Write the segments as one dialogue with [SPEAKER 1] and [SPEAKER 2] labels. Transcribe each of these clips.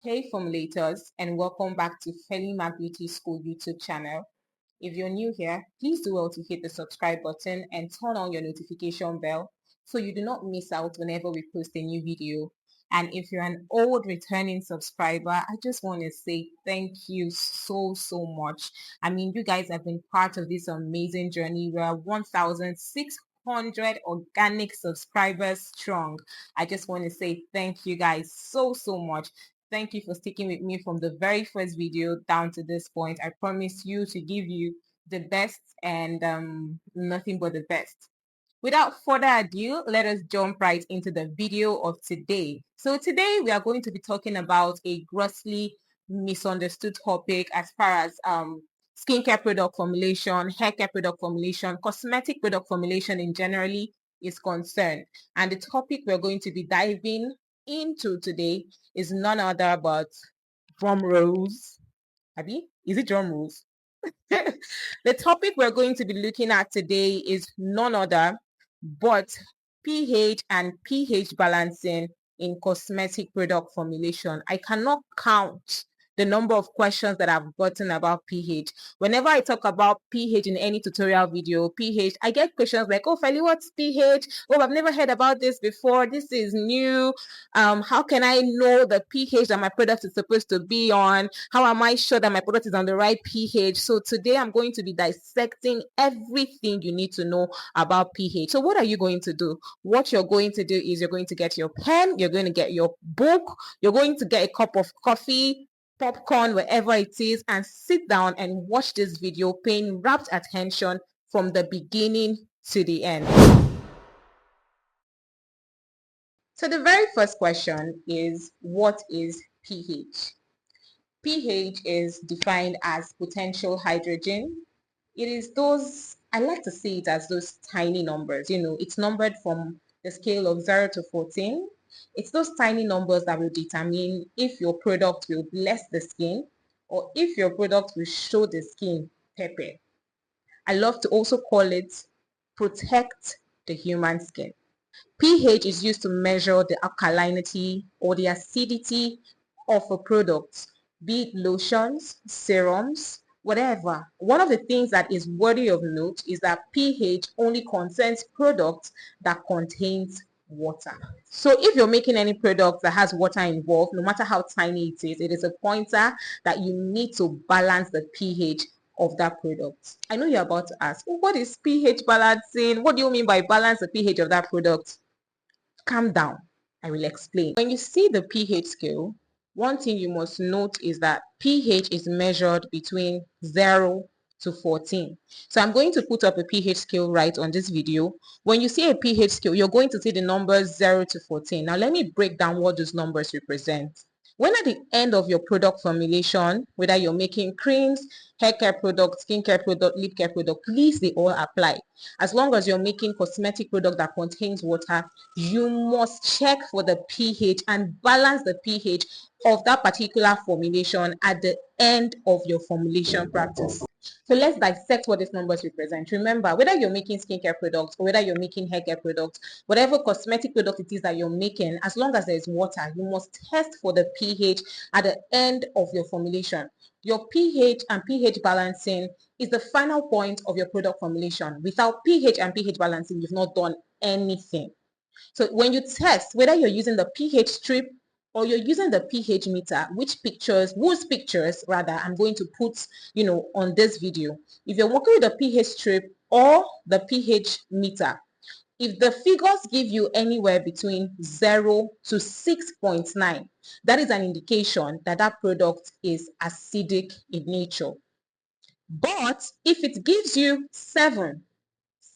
[SPEAKER 1] Hey formulators, and welcome back to Felima Beauty School YouTube channel. If you're new here, please do well to hit the subscribe button and turn on your notification bell so you do not miss out whenever we post a new video. And if you're an old returning subscriber, I just want to say thank you so much. I mean, you guys have been part of this amazing journey. We are 1,600 organic subscribers strong. I just want to say thank you guys so much. Thank you for sticking with me from the very first video down to this point. I promise you to give you the best and nothing but the best. Without further ado, let us jump right into the video of today. So today we are going to be talking about a grossly misunderstood topic as far as skincare product formulation, hair care product formulation, cosmetic product formulation in generally is concerned. And the topic we're going to be diving into today is none other but drum rolls. Abby, is it drum rolls? The topic we're going to be looking at today is none other but pH and pH balancing in cosmetic product formulation. I cannot count the number of questions that I've gotten about pH. Whenever I talk about pH in any tutorial video, pH, I get questions like, oh, Feli, what's pH? Oh, I've never heard about this before. This is new. How can I know the pH that my product is supposed to be on? How am I sure that my product is on the right pH? So today I'm going to be dissecting everything you need to know about pH. So what are you going to do? What you're going to do is you're going to get your pen, you're going to get your book, you're going to get a cup of coffee, popcorn, wherever it is, and sit down and watch this video paying rapt attention from the beginning to the end. So the very first question is, what is pH? pH is defined as potential hydrogen. It is those, I like to see it as those tiny numbers. It's numbered from the scale of 0 to 14. It's those tiny numbers that will determine if your product will bless the skin or if your product will show the skin pepper. I love to also call it protect the human skin. pH is used to measure the alkalinity or the acidity of a product, be it lotions, serums, whatever. One of the things that is worthy of note is that pH only concerns products that contains water. So if you're making any product that has water involved, no matter how tiny it is a pointer that you need to balance the pH of that product. I know you're about to ask, what is pH balancing? What do you mean by balance the pH of that product? Calm down. I will explain. When you see the pH scale, one thing you must note is that pH is measured between 0 to 14. So I'm going to put up a pH scale right on this video. When you see a pH scale, you're going to see the numbers 0 to 14. Now let me break down what those numbers represent. When at the end of your product formulation, whether you're making creams, hair care product, skincare product, lip care product, please, they all apply. As long as you're making cosmetic product that contains water, you must check for the pH and balance the pH of that particular formulation at the end of your formulation practice. So let's dissect what these numbers represent. Remember, whether you're making skincare products or whether you're making hair care products, whatever cosmetic product it is that you're making, as long as there is water, you must test for the pH at the end of your formulation. Your pH and pH balancing is the final point of your product formulation. Without pH and pH balancing, you've not done anything. So when you test, whether you're using the pH strip or you're using the pH meter, whose pictures rather, I'm going to put, on this video. If you're working with the pH strip or the pH meter, if the figures give you anywhere between 0 to 6.9, that is an indication that that product is acidic in nature. But if it gives you 7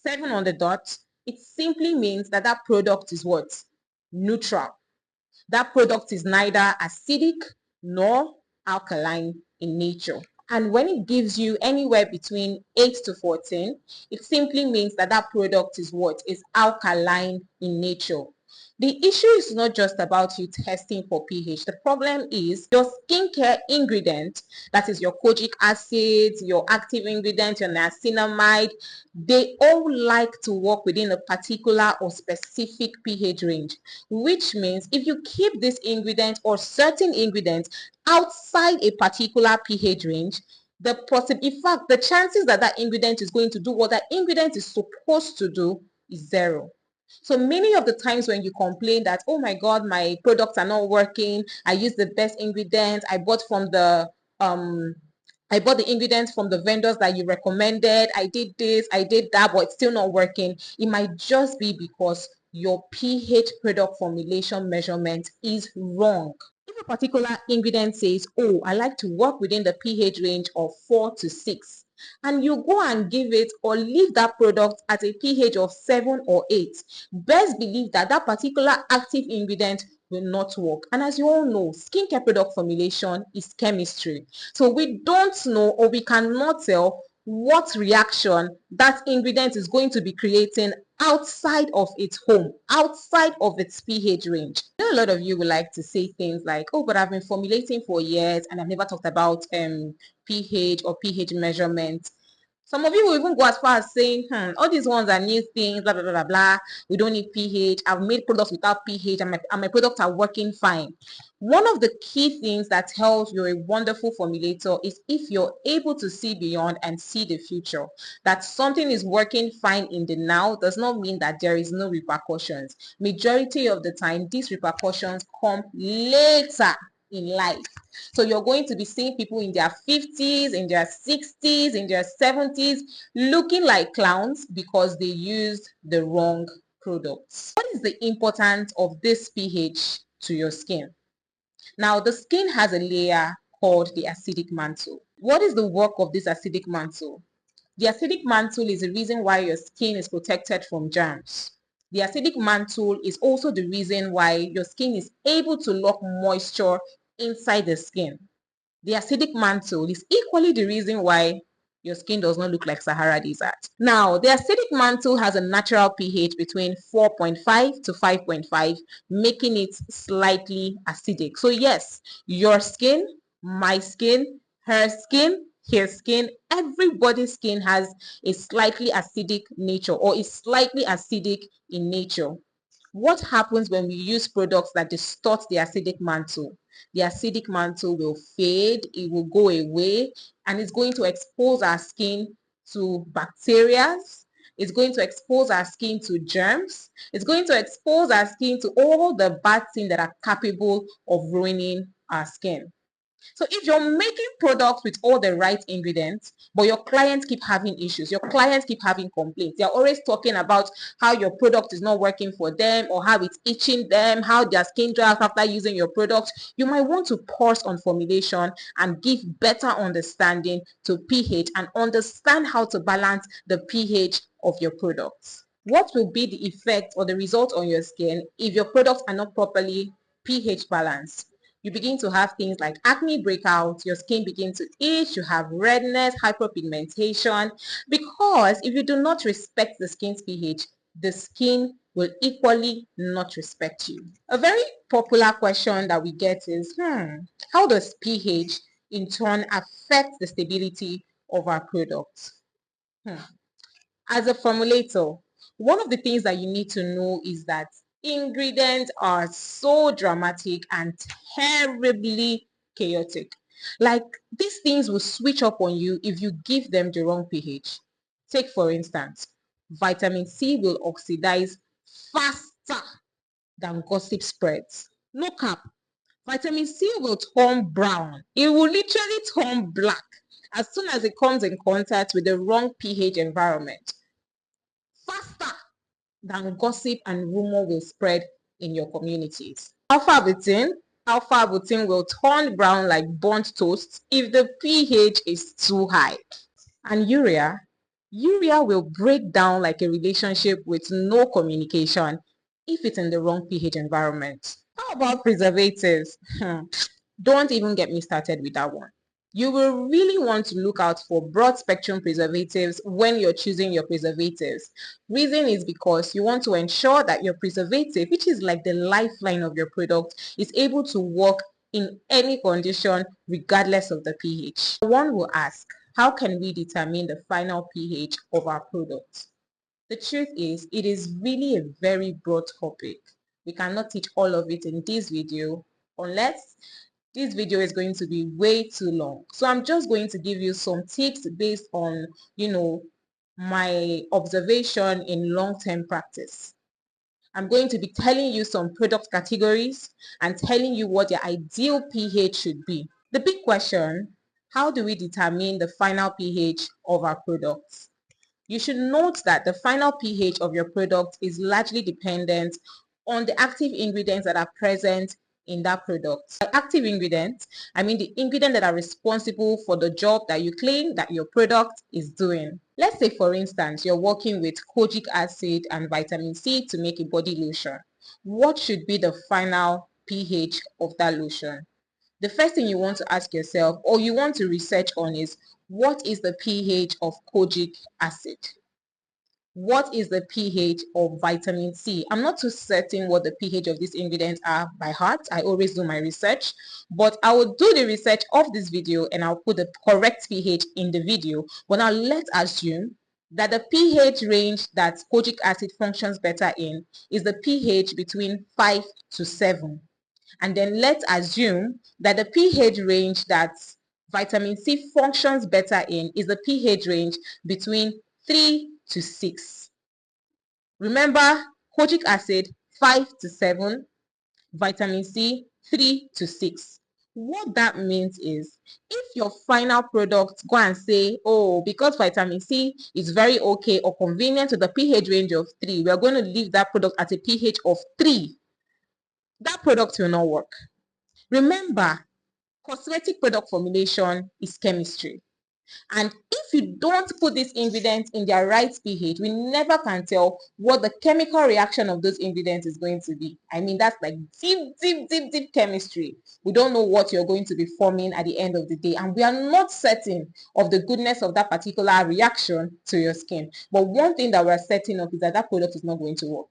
[SPEAKER 1] on the dot, it simply means that that product is what? Neutral. That product is neither acidic nor alkaline in nature. And when it gives you anywhere between 8 to 14, it simply means that that product is what? Is alkaline in nature. The issue is not just about you testing for pH. The problem is your skincare ingredient, that is your kojic acid, your active ingredient, your niacinamide, they all like to work within a particular or specific pH range, which means if you keep this ingredient or certain ingredients outside a particular pH range, in fact, the chances that that ingredient is going to do what that ingredient is supposed to do is zero. So many of the times when you complain that, oh my God, my products are not working, I use the best ingredients, I bought the ingredients from the vendors that you recommended, I did this, I did that, but it's still not working. It might just be because your pH product formulation measurement is wrong. If a particular ingredient says, oh, I like to work within the pH range of 4 to 6, and you go and give it or leave that product at a pH of 7 or 8, best believe that that particular active ingredient will not work. And as you all know, skincare product formulation is chemistry. So we don't know, or we cannot tell what reaction that ingredient is going to be creating outside of its home, outside of its pH range. I know a lot of you would like to say things like, oh, but I've been formulating for years and I've never talked about pH or pH measurement. Some of you will even go as far as saying, all these ones are new things, blah, blah, blah, blah, blah. We don't need pH. I've made products without pH and my products are working fine. One of the key things that tells you're a wonderful formulator is if you're able to see beyond and see the future. That something is working fine in the now does not mean that there is no repercussions. Majority of the time, these repercussions come later in life. So you're going to be seeing people in their 50s, in their 60s, in their 70s, looking like clowns because they used the wrong products. What is the importance of this pH to your skin? Now, the skin has a layer called the acidic mantle. What is the work of this acidic mantle? The acidic mantle is the reason why your skin is protected from germs. The acidic mantle is also the reason why your skin is able to lock moisture inside the skin. The acidic mantle is equally the reason why your skin does not look like Sahara Desert. Now, the acidic mantle has a natural pH between 4.5 to 5.5, making it slightly acidic. So yes, your skin, my skin, her skin, his skin, everybody's skin has a slightly acidic nature or is slightly acidic in nature. What happens when we use products that distort the acidic mantle? The acidic mantle will fade, it will go away, and it's going to expose our skin to bacteria. It's going to expose our skin to germs. It's going to expose our skin to all the bad things that are capable of ruining our skin. So if you're making products with all the right ingredients, but your clients keep having issues, your clients keep having complaints, they're always talking about how your product is not working for them or how it's itching them, how their skin dries after using your product, you might want to pause on formulation and give better understanding to pH and understand how to balance the pH of your products. What will be the effect or the result on your skin if your products are not properly pH balanced? You begin to have things like acne breakouts, your skin begins to itch, you have redness, hyperpigmentation, because if you do not respect the skin's pH, the skin will equally not respect you. A very popular question that we get is, how does pH in turn affect the stability of our products? As a formulator, one of the things that you need to know is that ingredients are so dramatic and terribly chaotic. Like these things will switch up on you if you give them the wrong pH. Take for instance, vitamin C will oxidize faster than gossip spreads. No cap. Vitamin C will turn brown. It will literally turn black as soon as it comes in contact with the wrong pH environment. Faster than gossip and rumor will spread in your communities. Alpha-butene will turn brown like burnt toast if the pH is too high. And urea will break down like a relationship with no communication if it's in the wrong pH environment. How about preservatives? Don't even get me started with that one. You will really want to look out for broad spectrum preservatives when you're choosing your preservatives. Reason is because you want to ensure that your preservative, which is like the lifeline of your product, is able to work in any condition regardless of the pH. One will ask, how can we determine the final pH of our product? The truth is, it is really a very broad topic. We cannot teach all of it in this video unless this video is going to be way too long. So I'm just going to give you some tips based on, my observation in long-term practice. I'm going to be telling you some product categories and telling you what the ideal pH should be. The big question, how do we determine the final pH of our products? You should note that the final pH of your product is largely dependent on the active ingredients that are present in that product. By active ingredients, I mean the ingredients that are responsible for the job that you claim that your product is doing. Let's say, for instance, you're working with kojic acid and vitamin C to make a body lotion. What should be the final pH of that lotion? The first thing you want to ask yourself or you want to research on is, what is the pH of kojic acid? What is the pH of vitamin C? I'm not too certain what the pH of these ingredients are by heart. I always do my research, but I will do the research of this video and I'll put the correct pH in the video. But now let's assume that the pH range that kojic acid functions better in is the pH between 5 to 7. And then let's assume that the pH range that vitamin C functions better in is the pH range between 3 to 6. Remember, kojic acid 5 to 7, vitamin C 3 to 6. What that means is, if your final product go and say, oh, because vitamin C is very okay or convenient to the pH range of 3, we are going to leave that product at a pH of 3, that product will not work. Remember, cosmetic product formulation is chemistry. And if you don't put these ingredients in their right pH, we never can tell what the chemical reaction of those ingredients is going to be. I mean, that's like deep chemistry. We don't know what you're going to be forming at the end of the day. And we are not certain of the goodness of that particular reaction to your skin. But one thing that we're certain of is that that product is not going to work.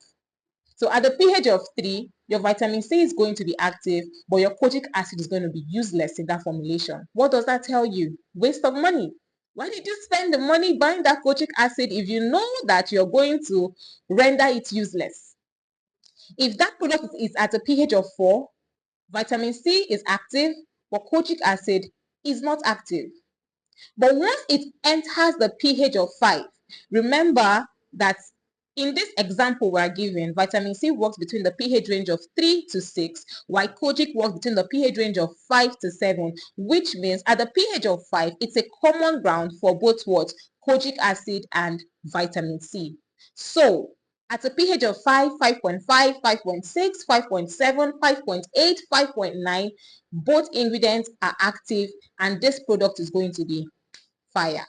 [SPEAKER 1] So at the pH of 3, your vitamin C is going to be active, but your kojic acid is going to be useless in that formulation. What does that tell you? Waste of money. Why did you spend the money buying that kojic acid if you know that you're going to render it useless? If that product is at a pH of 4, vitamin C is active, but kojic acid is not active. But once it enters the pH of 5, remember that in this example we're given, vitamin C works between the pH range of 3 to 6, while kojic works between the pH range of 5 to 7, which means at the pH of 5, it's a common ground for both what? Kojic acid and vitamin C. So, at a pH of 5, 5.5, 5.6, 5.7, 5.8, 5.9, both ingredients are active and this product is going to be fire.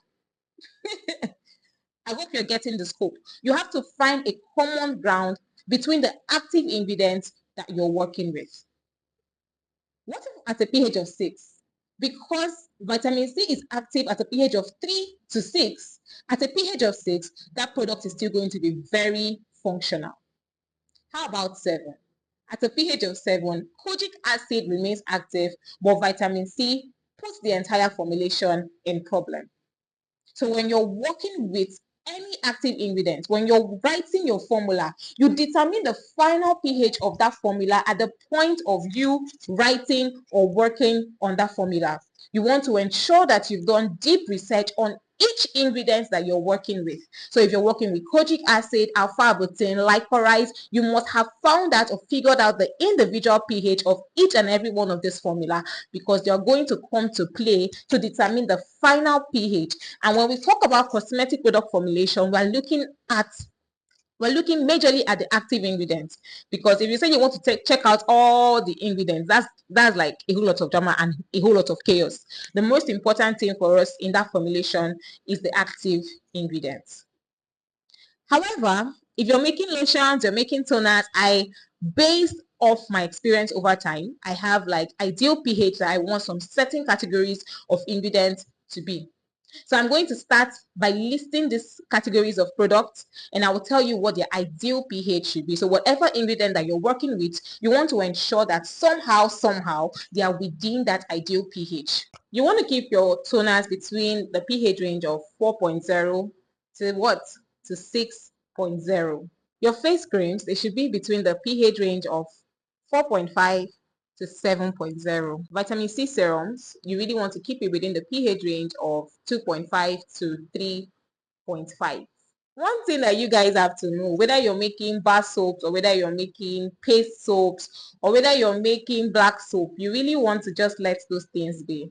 [SPEAKER 1] I hope you're getting the scope. You have to find a common ground between the active ingredients that you're working with. What if at a pH of 6? Because vitamin C is active at a pH of 3 to 6, at a pH of 6, that product is still going to be very functional. How about 7? At a pH of 7, kojic acid remains active, but vitamin C puts the entire formulation in problem. So when you're working with any active ingredient, when you're writing your formula, you determine the final pH of that formula at the point of you writing or working on that formula. You want to ensure that you've done deep research on each ingredient that you're working with. So if you're working with kojic acid, alpha-arbutin, likewise, you must have found out or figured out the individual pH of each and every one of this formula, because they're going to come to play to determine the final pH. And when we talk about cosmetic product formulation, we're looking majorly at the active ingredients, because if you say you want to check out all the ingredients, that's like a whole lot of drama and a whole lot of chaos. The most important thing for us in that formulation is the active ingredients. However, if you're making lotions, you're making toners, based of my experience over time, I have like ideal pH that I want some certain categories of ingredients to be. So I'm going to start by listing these categories of products, and I will tell you what their ideal pH should be. So whatever ingredient that you're working with, you want to ensure that somehow they are within that ideal pH. You want to keep your toners between the pH range of 4.0 to what? To 6.0. Your face creams, they should be between the pH range of 4.5 to 7.0. Vitamin C serums, you really want to keep it within the pH range of 2.5 to 3.5. One thing that you guys have to know, whether you're making bar soaps or whether you're making paste soaps or whether you're making black soap, you really want to just let those things be.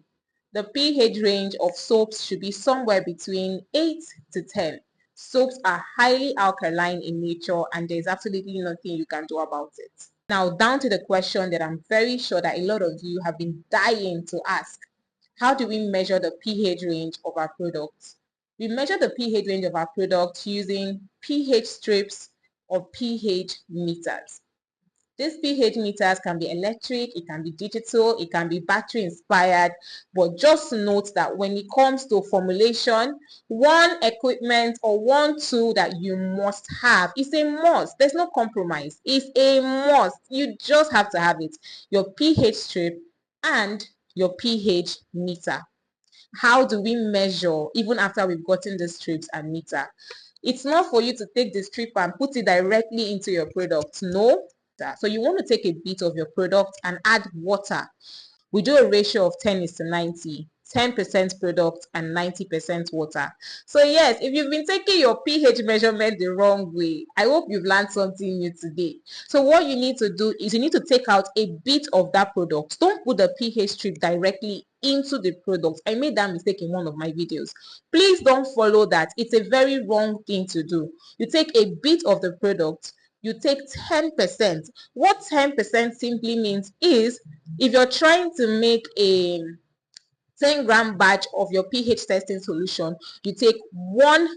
[SPEAKER 1] The pH range of soaps should be somewhere between 8 to 10. Soaps are highly alkaline in nature and there's absolutely nothing you can do about it. Now down to the question that I'm very sure that a lot of you have been dying to ask. How do we measure the pH range of our products? We measure the pH range of our products using pH strips or pH meters. These pH meters can be electric, it can be digital, it can be battery inspired, but just note that when it comes to formulation, one equipment or one tool that you must have is a must. There's no compromise. It's a must. You just have to have it. Your pH strip and your pH meter. How do we measure even after we've gotten the strips and meter? It's not for you to take the strip and put it directly into your product. No. So you want to take a bit of your product and add water. We do a ratio of 10:90, 10% product and 90% water. So yes, if you've been taking your pH measurement the wrong way, I hope you've learned something new today. So what you need to do is you need to take out a bit of that product. Don't put the pH strip directly into the product. I made that mistake in one of my videos. Please don't follow that. It's a very wrong thing to do. You take a bit of the product, you take 10%. What 10% simply means is if you're trying to make a 10-gram batch of your pH testing solution, you take 1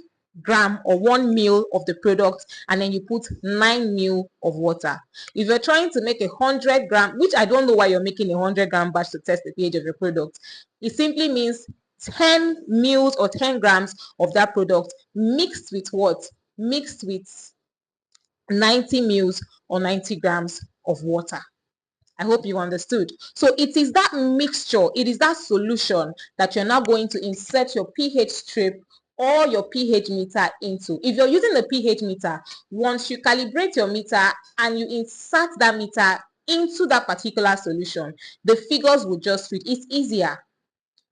[SPEAKER 1] gram or 1 ml of the product and then you put 9 ml of water. If you're trying to make 100-gram, which I don't know why you're making 100-gram batch to test the pH of your product, it simply means 10 ml or 10 grams of that product mixed with what? Mixed with 90 ml or 90 grams of water. I hope you understood. So it is that mixture, it is that solution that you're now going to insert your pH strip or your pH meter into. If you're using the pH meter, once you calibrate your meter and you insert that meter into that particular solution, the figures will just read. It's easier.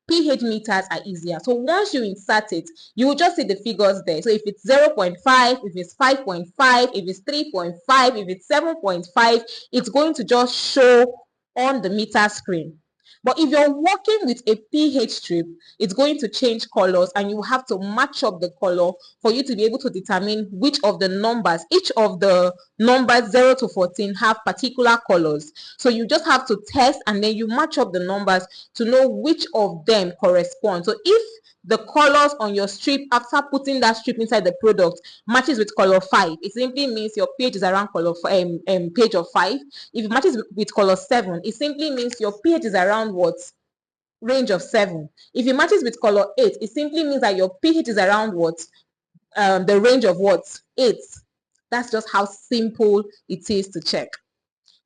[SPEAKER 1] pH meters are easier. So once you insert it, you will just see the figures there. So if it's 0.5, if it's 5.5, if it's 3.5, if it's 7.5, it's going to just show on the meter screen. But if you're working with a pH strip, it's going to change colors and you have to match up the color for you to be able to determine which of the numbers, each of the numbers 0 to 14 have particular colors. So you just have to test and then you match up the numbers to know which of them correspond. So if the colors on your strip after putting that strip inside the product matches with color 5, it simply means your pH is around color pH of 5. If it matches with color 7, it simply means your pH is around what? Range of 7. If it matches with color 8, it simply means that your pH is around what? The range of what? 8. That's just how simple it is to check.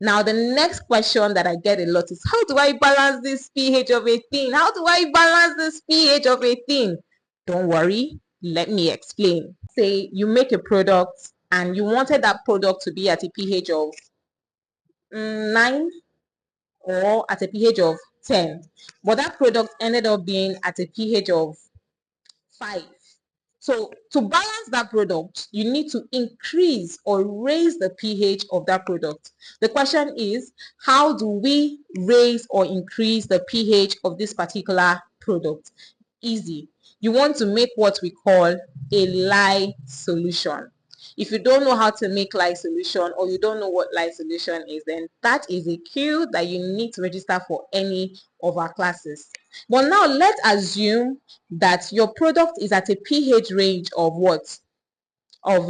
[SPEAKER 1] Now, the next question that I get a lot is, how do I balance this pH of a thing? How do I balance this pH of a thing? Don't worry, let me explain. Say you make a product and you wanted that product to be at a pH of 9 or at a pH of 10, but that product ended up being at a pH of 5. So to balance that product, you need to increase or raise the pH of that product. The question is, how do we raise or increase the pH of this particular product? Easy. You want to make what we call a lye solution. If you don't know how to make lye solution or you don't know what lye solution is, then that is a cue that you need to register for any of our classes. But now let's assume that your product is at a pH range of what? Of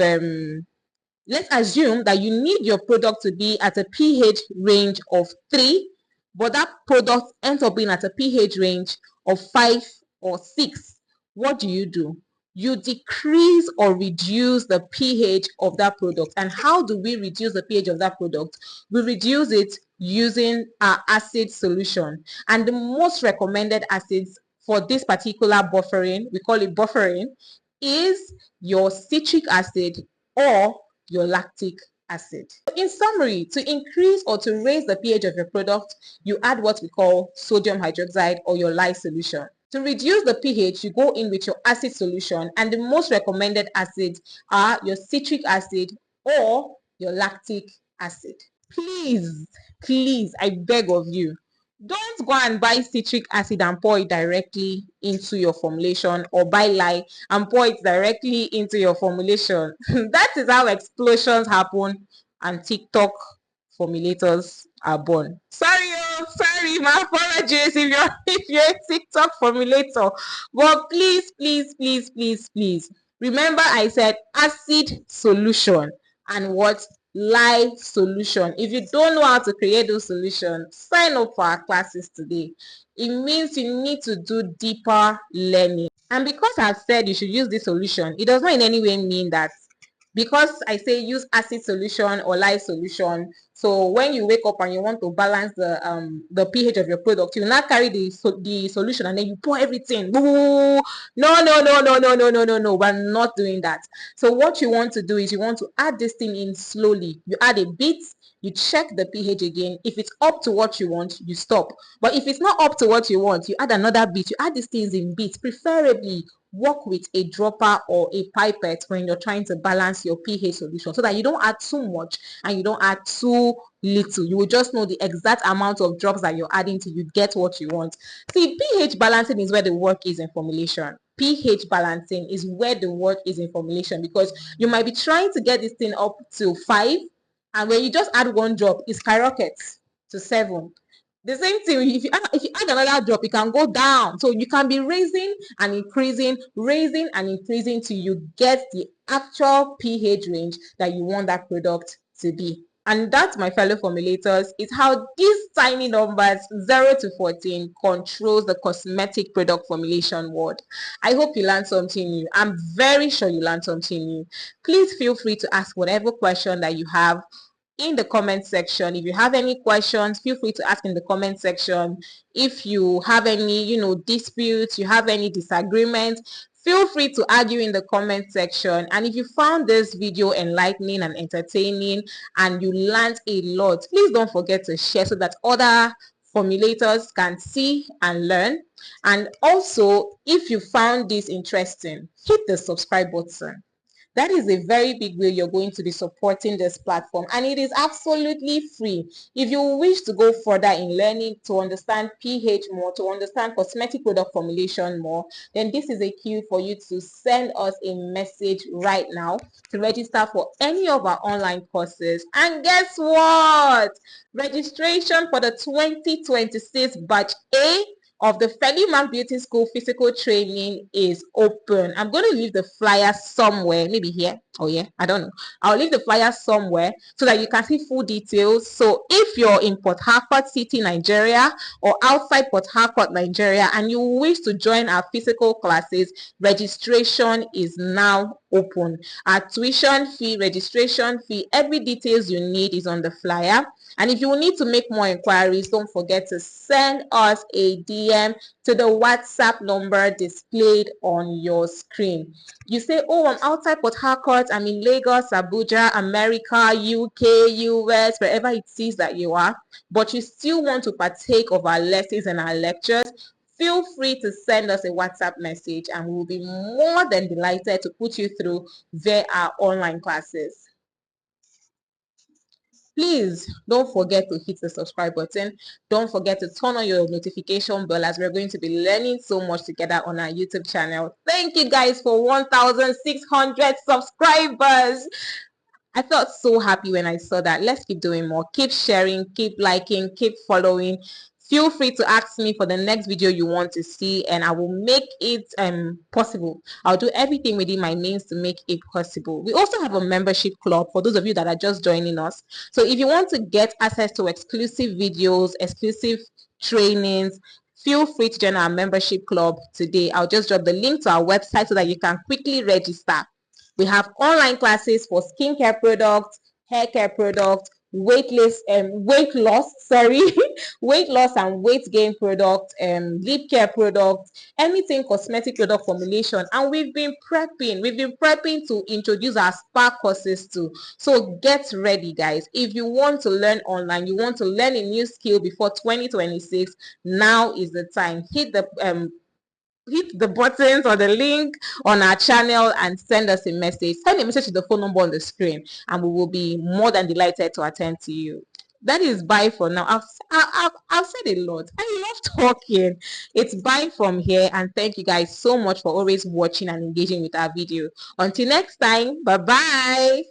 [SPEAKER 1] Let's assume that you need your product to be at a pH range of 3, but that product ends up being at a pH range of 5 or 6. What do? You decrease or reduce the pH of that product. And how do we reduce the pH of that product? We reduce it using our acid solution. And the most recommended acids for this particular buffering, we call it buffering, is your citric acid or your lactic acid. In summary, to increase or to raise the pH of your product, you add what we call sodium hydroxide or your lye solution. To reduce the pH, you go in with your acid solution, and the most recommended acids are your citric acid or your lactic acid. Please, I beg of you, don't go and buy citric acid and pour it directly into your formulation, or buy lye and pour it directly into your formulation. That is how explosions happen and TikTok formulators are born. Sorry, my apologies if you're a TikTok formulator. But please, remember I said acid solution and what? Lye solution. If you don't know how to create those solutions, sign up for our classes today. It means you need to do deeper learning. And because I've said you should use this solution, it does not in any way mean that because I say use acid solution or lye solution, so when you wake up and you want to balance the pH of your product, you not carry the solution and then you pour everything. No, we're not doing that. So what you want to do is you want to add this thing in slowly. You add a bit, you check the pH again. If it's up to what you want, you stop. But if it's not up to what you want, you add another bit. You add these things in bits. Preferably work with a dropper or a pipette when you're trying to balance your pH solution, so that you don't add too much and you don't add too little. You will just know the exact amount of drops that you're adding till you get what you want. See, pH balancing is where the work is in formulation. pH balancing is where the work is in formulation, because you might be trying to get this thing up to 5, and when you just add one drop, it skyrockets to 7. The same thing, if you add another drop, it can go down. So you can be raising and increasing till you get the actual pH range that you want that product to be. And that, my fellow formulators, is how these tiny numbers 0 to 14 controls the cosmetic product formulation world. I hope you learned something new. I'm very sure you learned something new. Please feel free to ask whatever question that you have in the comment section. If you have any questions, feel free to ask in the comment section. If you have any, disputes, you have any disagreements, feel free to argue in the comment section. And if you found this video enlightening and entertaining and you learned a lot, please don't forget to share so that other formulators can see and learn. And also, if you found this interesting, hit the subscribe button. That is a very big way you're going to be supporting this platform, and it is absolutely free. If you wish to go further in learning to understand pH more, to understand cosmetic product formulation more, then this is a cue for you to send us a message right now to register for any of our online courses. And guess what? Registration for the 2026 batch A of the Feliman Beauty School physical training is open. I'm going to leave the flyer somewhere, maybe here. Oh yeah, I don't know. I'll leave the flyer somewhere so that you can see full details. So if you're in Port Harcourt City, Nigeria, or outside Port Harcourt, Nigeria, and you wish to join our physical classes, registration is now open. Our tuition fee, registration fee, every details you need is on the flyer. And if you need to make more inquiries, don't forget to send us a DM to the WhatsApp number displayed on your screen. You say, oh, I'm outside Port Harcourt, I'm in Lagos, Abuja, America, UK, US, wherever it is that you are, but you still want to partake of our lessons and our lectures, feel free to send us a WhatsApp message and we'll be more than delighted to put you through via our online classes. Please don't forget to hit the subscribe button. Don't forget to turn on your notification bell, as we're going to be learning so much together on our YouTube channel. Thank you guys for 1,600 subscribers. I felt so happy when I saw that. Let's keep doing more. Keep sharing, keep liking, keep following. Feel free to ask me for the next video you want to see, and I will make it possible. I'll do everything within my means to make it possible. We also have a membership club for those of you that are just joining us. So if you want to get access to exclusive videos, exclusive trainings, feel free to join our membership club today. I'll just drop the link to our website so that you can quickly register. We have online classes for skincare products, hair care products, weight loss, weight loss and weight gain products, lip care products, anything cosmetic product formulation. And we've been prepping to introduce our spa courses too. So get ready, guys. If you want to learn online, you want to learn a new skill before 2026, now is the time. Hit the buttons or the link on our channel and send us a message. Send a message to the phone number on the screen, and we will be more than delighted to attend to you. That is bye for now. I've said a lot. I love talking. It's bye from here, and thank you guys so much for always watching and engaging with our video. Until next time, bye bye.